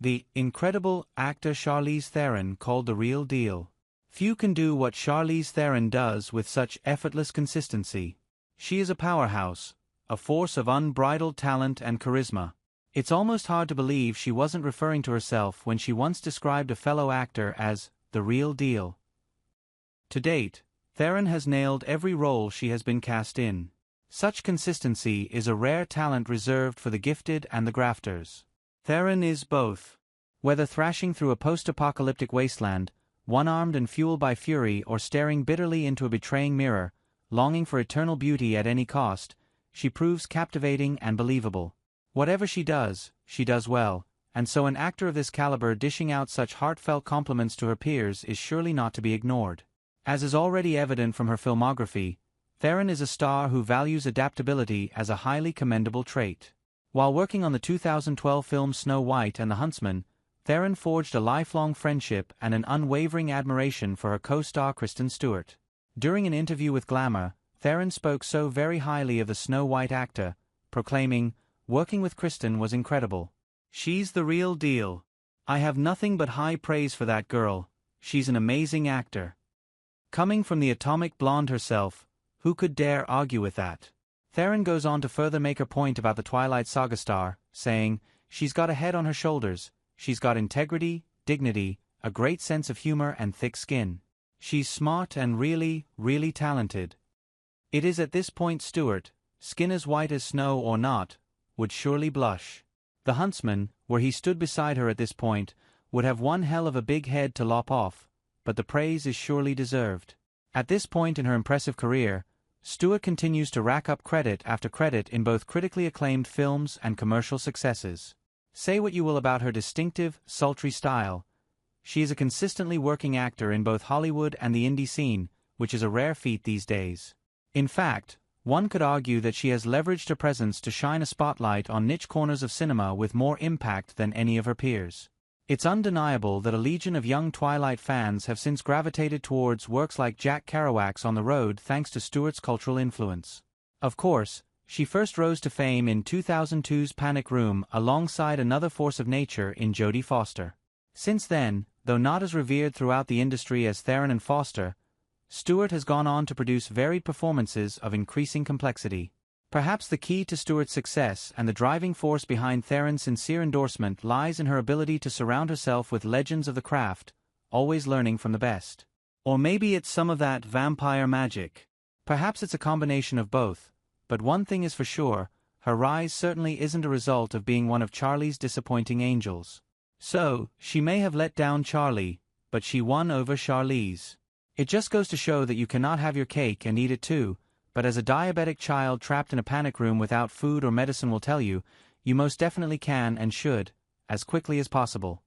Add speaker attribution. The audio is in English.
Speaker 1: The incredible actor Charlize Theron called the real deal. Few can do what Charlize Theron does with such effortless consistency. She is a powerhouse, a force of unbridled talent and charisma. It's almost hard to believe she wasn't referring to herself when she once described a fellow actor as the real deal. To date, Theron has nailed every role she has been cast in. Such consistency is a rare talent reserved for the gifted and the grafters. Theron is both. Whether thrashing through a post-apocalyptic wasteland, one-armed and fueled by fury, or staring bitterly into a betraying mirror, longing for eternal beauty at any cost, she proves captivating and believable. Whatever she does well, and so an actor of this caliber dishing out such heartfelt compliments to her peers is surely not to be ignored. As is already evident from her filmography, Theron is a star who values adaptability as a highly commendable trait. While working on the 2012 film Snow White and the Huntsman, Theron forged a lifelong friendship and an unwavering admiration for her co-star Kristen Stewart. During an interview with Glamour, Theron spoke so very highly of the Snow White actor, proclaiming, "Working with Kristen was incredible. She's the real deal. I have nothing but high praise for that girl. She's an amazing actor." Coming from the atomic blonde herself, who could dare argue with that? Theron goes on to further make her point about the Twilight Saga star, saying, "She's got a head on her shoulders, she's got integrity, dignity, a great sense of humor and thick skin. She's smart and really, really talented." It is at this point Stewart, skin as white as snow or not, would surely blush. The Huntsman, where he stood beside her at this point, would have one hell of a big head to lop off, but the praise is surely deserved. At this point in her impressive career, Stewart continues to rack up credit after credit in both critically acclaimed films and commercial successes. Say what you will about her distinctive, sultry style, she is a consistently working actor in both Hollywood and the indie scene, which is a rare feat these days. In fact, one could argue that she has leveraged her presence to shine a spotlight on niche corners of cinema with more impact than any of her peers. It's undeniable that a legion of young Twilight fans have since gravitated towards works like Jack Kerouac's On the Road thanks to Stewart's cultural influence. Of course, she first rose to fame in 2002's Panic Room alongside another force of nature in Jodie Foster. Since then, though not as revered throughout the industry as Theron and Foster, Stewart has gone on to produce varied performances of increasing complexity. Perhaps the key to Stewart's success and the driving force behind Theron's sincere endorsement lies in her ability to surround herself with legends of the craft, always learning from the best. Or maybe it's some of that vampire magic. Perhaps it's a combination of both, but one thing is for sure, her rise certainly isn't a result of being one of Charlie's disappointing angels. So, she may have let down Charlie, but she won over Charlize. It just goes to show that you cannot have your cake and eat it too, but as a diabetic child trapped in a panic room without food or medicine will tell you, you most definitely can and should, as quickly as possible.